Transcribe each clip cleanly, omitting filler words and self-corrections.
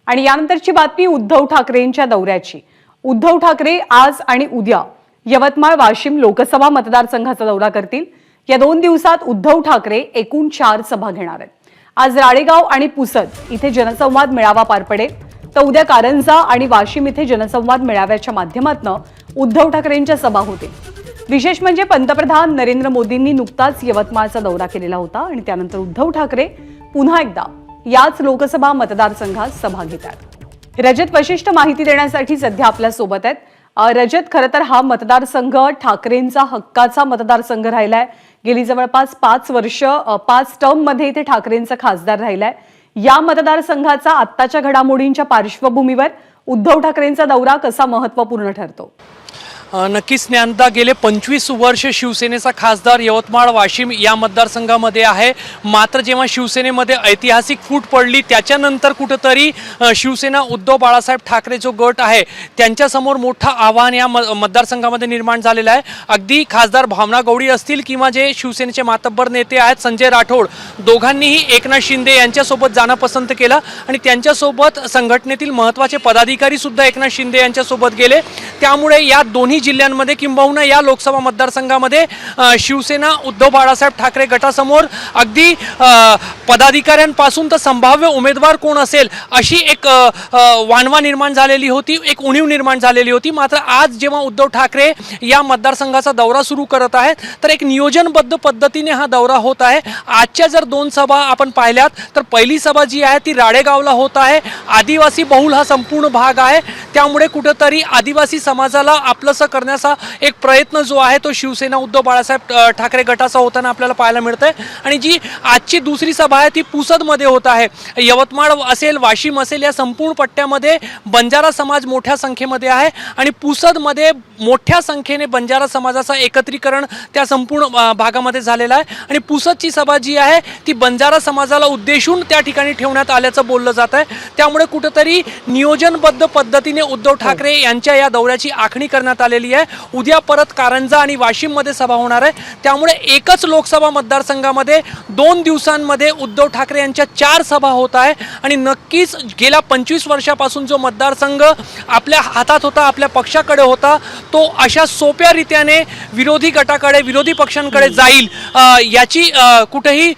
आणि यानंतरची बातमी उद्धव ठाकरेंच्या दौऱ्याची। उद्धव ठाकरे आज आणि उद्या यवतमाळ वाशिम लोकसभा मतदारसंघाचा दौरा करतील। या 2 दिवसात उद्धव ठाकरे एकूण 4 सभा घेणार आहेत। आज राळेगाव आणि पुसद इथे जनसंवाद मेळावा पार पडेल, तर उद्या कारंजा आणि वाशिम इथे जनसंवाद मेळाव्याच्या माध्यमातून उद्धव ठाकरेंच्या सभा होतील। विशेष म्हणजे पंतप्रधान नरेंद्र मोदींनी नुकताच यवतमाळचा दौरा केलेला होता आणि त्यानंतर उद्धव ठाकरे पुन्हा एकदा याच लोकसभा मतदारसंघात सभा घेतात। रजत वशिष्ठ माहिती देण्यासाठी सध्या आपल्या सोबत आहेत। रजत, खरं तर हा मतदारसंघ ठाकरेंचा हक्काचा मतदारसंघ राहिलाय। गेली जवळपास 5 वर्ष 5 टर्म मध्ये इथे ठाकरेंचा खासदार राहिलाय। या मतदारसंघाचा आत्ताच्या घडामोडींच्या पार्श्वभूमीवर उद्धव ठाकरेंचा दौरा कसा महत्त्वपूर्ण ठरतो? नक्कीच ज्ञानदा, गेले 25 वर्ष शिवसेनेचा खासदार यवतमाळ वाशिम या मतदारसंघामध्ये आहे। मात्र जेव्हा शिवसेनेमध्ये ऐतिहासिक फूट पडली त्याच्यानंतर कुठेतरी शिवसेना उद्धव बाळासाहेब ठाकरे जो गट आहे त्यांच्यासमोर मोठं आव्हान या मतदारसंघामध्ये निर्माण झालेलं आहे। अगदी खासदार भावना गवळी असतील किंवा जे शिवसेनेचे मातब्बर नेते आहेत संजय राठोड, दोघांनीही एकनाथ शिंदे यांच्यासोबत जाणं पसंत केलं आणि त्यांच्यासोबत संघटनेतील महत्त्वाचे पदाधिकारी सुद्धा एकनाथ शिंदे यांच्यासोबत गेले। त्यामुळे या दोन्ही जिल्ह्यांमध्ये किंबहुना या लोकसभा मतदारसंघामध्ये शिवसेना उद्धव बाळासाहेब ठाकरे गटासमोर अगदी पदाधिकाऱ्यांपासून तर संभाव्य उमेदवार कोण असेल अशी एक वानवा निर्माण झालेली होती, एक उणीव निर्माण झालेली होती। मात्र आज जेव्हा उद्धव ठाकरे या मतदारसंघाचा दौरा सुरू करत आहेत तर एक नियोजनबद्ध पद्धतीने हा दौरा होत आहे। आजच्या जर 2 सभा आपण पाहिल्यात तर पहिली सभा जी आहे ती राळेगावला होत आहे। आदिवासी बहुल हा संपूर्ण भाग आहे, त्यामुळे कुठेतरी आदिवासी समाजाला आपलंसं करण्याचा एक प्रयत्न जो आहे तो शिवसेना उद्धव बाळासाहेब ठाकरे गटाचा होताना आपल्याला पाहायला मिळतंय। आणि जी आजची दुसरी सभा आहे ती पुसदमध्ये होत आहे। यवतमाळ असेल, वाशिम असेल, या संपूर्ण पट्ट्यामध्ये बंजारा समाज मोठ्या संख्येमध्ये आहे आणि पुसदमध्ये मोठ्या संख्येने बंजारा समाजाचं एकत्रीकरण त्या संपूर्ण भागामध्ये झालेलं आहे। आणि पुसदची सभा जी आहे ती बंजारा समाजाला उद्देशून त्या ठिकाणी ठेवण्यात आल्याचं बोललं जात आहे। त्यामुळे कुठेतरी नियोजनबद्ध पद्धतीने उद्धव ठाकरे यांच्या या दौऱ्याची आखणी करण्यात आलेली आहे। उद्या परत कारंजा आणि वाशिममध्ये सभा होणार आहे। त्यामुळे एकच लोकसभा मतदारसंघामध्ये 2 दिवसांमध्ये उद्धव ठाकरे यांच्या 4 सभा होत आहे। आणि नक्कीच गेल्या 25 वर्षापासून जो मतदारसंघ आपल्या हातात होता, आपल्या पक्षाकडे होता, तो अशा सोप्या रीत्याने विरोधी गटाकडे, विरोधी पक्षांकडे जाईल याची कुठेही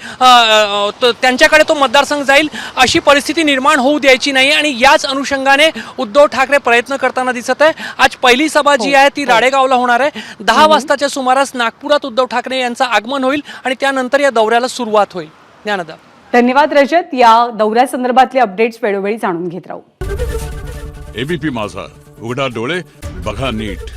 त्यांच्याकडे तो मतदारसंघ जाईल अशी परिस्थिती निर्माण होऊ द्यायची नाही। आणि याच अनुषंगाने उद्धव ठाकरे प्रयत्न करताना दिसत आहे। आज पहिली सभा जी आहे ती राळेगावला होणार आहे। 10 वाजताच्या सुमारास नागपुरात उद्धव ठाकरे यांचं आगमन होईल आणि त्यानंतर या दौऱ्याला सुरुवात होईल। ज्ञानदा, धन्यवाद रजत। या दौऱ्यासंदर्भातले अपडेट्स वेळोवेळी जाणून घेत राहू। एबीपी माझा, उघडा डोळे बघा नीट।